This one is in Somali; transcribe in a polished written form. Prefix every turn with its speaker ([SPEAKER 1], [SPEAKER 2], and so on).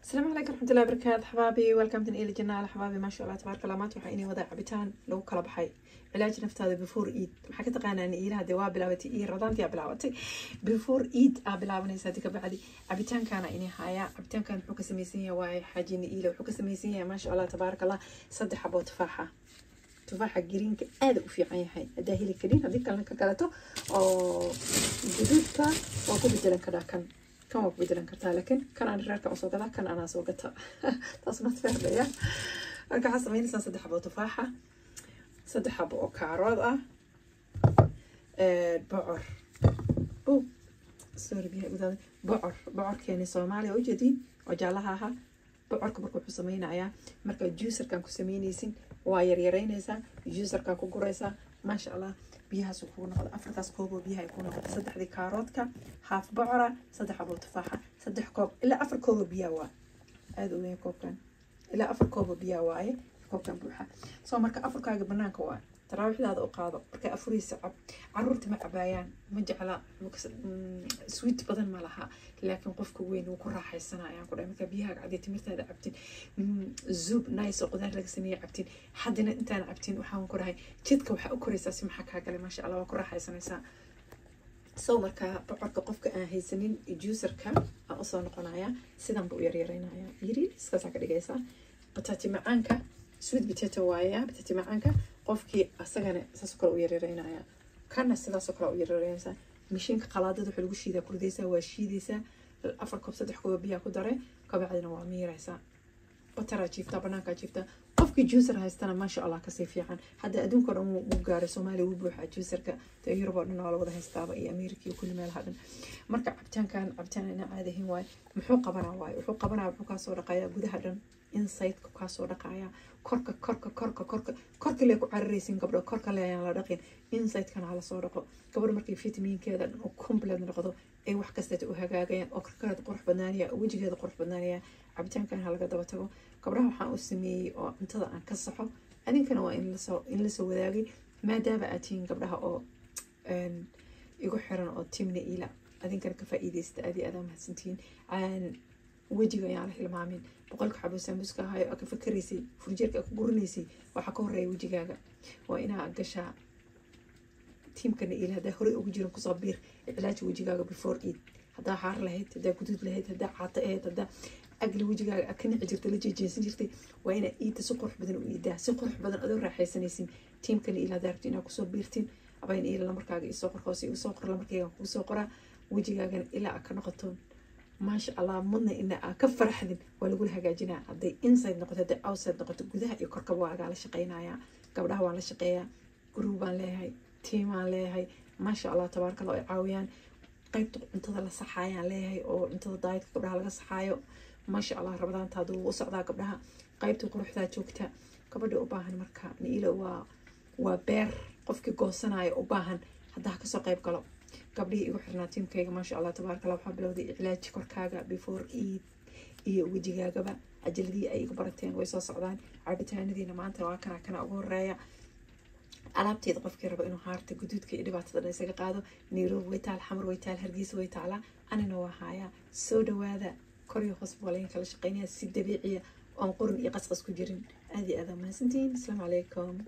[SPEAKER 1] السلام عليكم ورحمة الله وبركاته حبابي. ويلكم إلى الجنة على حبابي. ما شاء الله تبارك الله. ما توحى إني وضع عبيتان لو كلا بحي علاج نفط هذا بفور إيد حكى تقانا أن إيلها دوا بلاوتي إيه رضانتي بلاوتي بفور إيد بلاوني سادك بعدي عبيتان كان إني حياة عبيتان كان حكى سميسية واي حاجيني إيله وحكى سميسية ما شاء الله تبارك الله. صدق حبوا تفاحة جرين كأد وفي عين هاي داهلي كرين هذيك كلنا كقلته أو جدودك وأكو بدلن كذا كان بدلن كرتها لكن كان أنا رأيك أصوغ كذا كان أنا أصوغتها تصمت فعلا يا أرجع حسمين سان صدق حبوا تفاحة صدق حبوا كعراضة بعر سوري بيها بعر كياني صومالي وجدين وجعلها بعرك markuu xusameynaya marka juicerkan ku sameynaysin waa yaryaraynaysa juicerka ku guraysa ma sha Allah biyahaas ku noqdo afartaas koob oo biyaha ay ku noqdo saddexdii kaaroodka half bacra saddex xabo tufaaxa saddex koob ilaa afar koob oo biyo waa aad u weyn koobkan ilaa afar koob oo biyo waaye koobkan buuxa soo marka afarkaaga banaanka waa taraawixdaada u qaado marka afuriisa cab caruurta ma cabayaan ma jecla sweet badan ma laha laakiin qofka weyn uu ku raaxaysanayaan ku dhahay marka biyaha cadii timirtaada cabtin zub nice oo qudaar laga sameeyay cabtin haddana intaan cabtin waxaan ku dhahay jidka waxa u koraysaa si maxaa ka galay ma sha Allah waa ku raaxaysanaysaa soo marka bocorka qofka aan haysanin juicerka aan usoo noqonaya sidan buu yaryaraynaya yiri iska ka dhigaysaa batati macaanka sweet potato waaya batati macaanka qofkii asagana saas kale u yareeynaya kana sidaas kale u yareeynaysa mishiinka qalaadada waxa lagu shiidaa kurdaysa waa shiidaysa afar koob saddex koob biyo ku daray kabacdina waa miiraysa batara jiifta banaanka jiifta qofkii juicer haystana ma sha Allah ka sii fiican hadda adduunka dhan uu gaaray Soomaaliya uu buuxa juicerka Yurub oo dhan wala wada haystaaba iyo Ameerika iyo kulli meel hadan marka cabitaan ina caadihin waay wuxuu qabanaa wuxuu ka soo dhaqayaa gudaha dhan inside ka soo dhaqayaa korka le ku cararaysin gabdho korka le ayaan la dhaqin inside kana la soo dhaqo gabadh markay vitaminkeeda oo complete noqdo ay wax kasta u hagaagayaan oo korkeeda qurux badnaanaya wajigeeda qurux badnaanaya cabitaankan laga daba tago gabdhaha waxaan u sameeyay oo cuntada aan ka saxo adinkana waa in la soo wadaagay maadaama aad tihiin gabdhaha oo igu xiran oo timna ila adinkana ka faa'iideysta aad iyo aad mahadsantiin wajiga ayaan la hilmaamin boqolka xabo sambuska hayo ka fakaraysay furjeerka ku gurinaysay waxa ka horeeyay wajigaaga waa inaa gashaa tiimkana ila hada hore ugu jiran ku soo biir ilaaj wajigaaga before eat hada xaar lahayd hada gudud lahayd hada caata hada أقل وجهك أكني عجرت لجي جنسي جرتي وأنا إيد سقر بدن وإيده سقر بدن أدور راح يسنيسين تيم كان إلى دارتين أو كسب بيرتين أبين إلى لمركاج يسقر خاصي وسقر لمركاج وسقرة وجهك إلى أكن قطون ما شاء الله منا إن أكفر حد ولا أقول حاجة جنا عدي إنسايد نقطة ده أوسط نقطة جذها يكركبوا على شقينا يا قبلها على شقيا جروبا لهاي تيما لهاي ما شاء الله تبارك الله عاويان قيبت انتظر الصحايا لهاي أو انتظر دايت قبلها على الصحايا ما شاء الله رمضان تادو وصعدا قبلها قيبتو قروحدا joogta gabadha u baahan marka niilo waa beer qofkii goosanay u baahan hadaa ka soo qayb galo gabdhii igu xirnaa tiimkayga ma sha Allah tabaaraka Allah waxa bilowday ilaaj korkaaga before eat iyo wajigaagaba ajaladii ay igu barateen way soo socdaan cabitaanadiina maanta waa kana ugu horeeya alaabteeda qofkii rabo inuu haarta guduudka iyo dhibaatada isaga qaado niiro way taal xamar way taal hargeysa way taala anina waa haya soo dhawaada كوريو خصب ولا ينكل شقيني السيد بيعية وانقرن يقصقص كجرين هذه أذى ما سنتين. السلام عليكم.